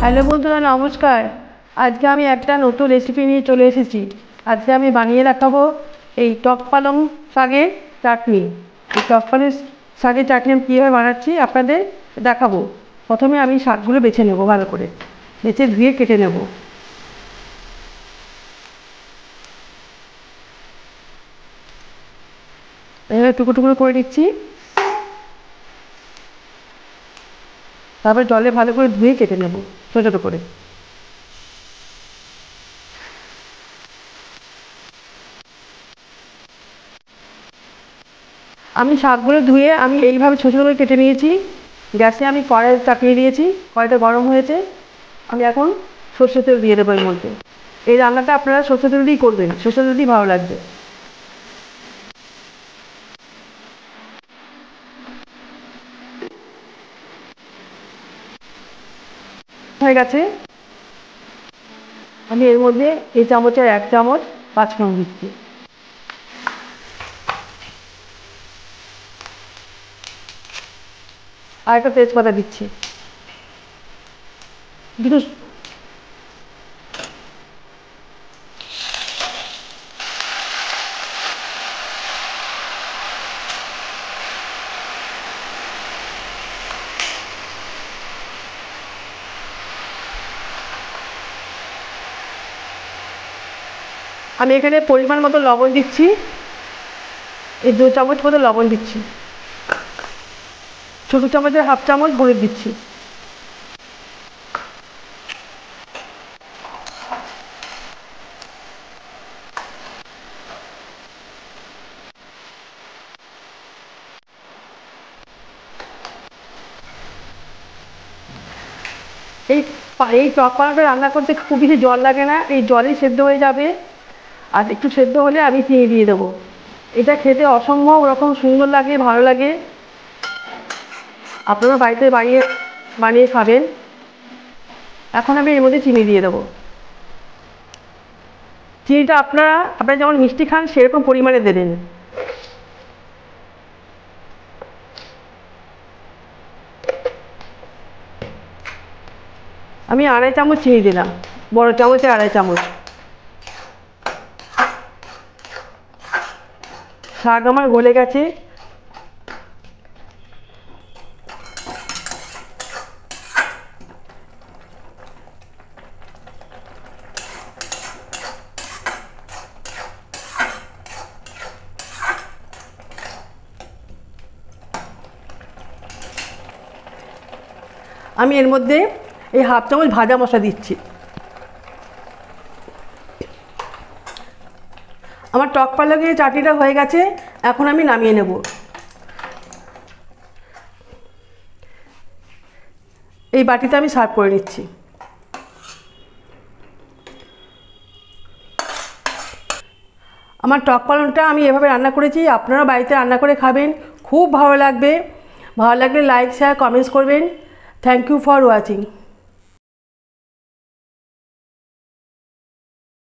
Hello বন্ধুরা, নমস্কার। আজকে আমি একটা নতুন রেসিপি নিয়ে চলে এসেছি। আজকে আমি বানিয়ে দেখাবো এই টক পালং শাকের চাটনি। এই টক পালং শাকের চাটনি আমি কীভাবে বানাচ্ছি আপনাদের দেখাবো। প্রথমে আমি শাকগুলো বেছে নেব, ভালো করে বেছে ধুয়ে কেটে নেব। এভাবে টুকরো টুকরো করে নিচ্ছি, তারপর জলে ভালো করে ধুয়ে কেটে নেব ছোটো ছোটো করে। আমি শাকগুলো ধুয়ে আমি এইভাবে ছোটো ছোটো করে কেটে নিয়েছি। গ্যাসে আমি কড়াই চাপিয়ে দিয়েছি, কড়াইটা গরম হয়েছে। আমি এখন সর্ষের তেল দিয়ে দেবো এর মধ্যে। এই রান্নাটা আপনারা সর্ষের তেল দিয়েই করবেন, সর্ষের তেল দিয়ে ভালো লাগবে। হয়ে গেছে। আমি এর মধ্যে এই চামচের 1 চামচ পাঁচফোড়ন দিচ্ছি। আর একটা তেজপাতা দিচ্ছি। দুটো আমি এখানে পরিমাণ মতো লবণ দিচ্ছি। এই 2 চামচ মতো লবণ দিচ্ছি। ছোটো চামচের হাফ চামচ হলুদ দিচ্ছি। এই এই টক পালংটা রান্না করতে খুব বেশি জল লাগে না, এই জলেই সেদ্ধ হয়ে যাবে। আর একটু সেদ্ধ হলে আমি চিনি দিয়ে দেবো। এটা খেতে অসম্ভব রকম সুন্দর লাগে, ভালো লাগে। আপনারা বাড়িতে বানিয়ে বানিয়ে খাবেন। এখন আমি এর মধ্যে চিনি দিয়ে দেবো। চিনিটা আপনারা যেমন মিষ্টি খান সেরকম পরিমাণে দেবেন। আমি 2.5 চামচ চিনি দিলাম, বড় চামচে 2.5 চামচ। শাক আমার গলে গেছে। আমি এর মধ্যে এই হাফ চামচ ভাজা মশলা দিচ্ছি। আমার টক পালংয়ের চাটনিটা হয়ে গেছে, এখন আমি নামিয়ে নেব। এই বাটিতে আমি সার্ভ করে নিচ্ছি। আমার টক পালংটা আমি এভাবে রান্না করেছি, আপনারা বাড়িতে রান্না করে খাবেন, খুব ভালো লাগবে। ভালো লাগলে লাইক শেয়ার কমেন্টস করবেন। Thank you for watching.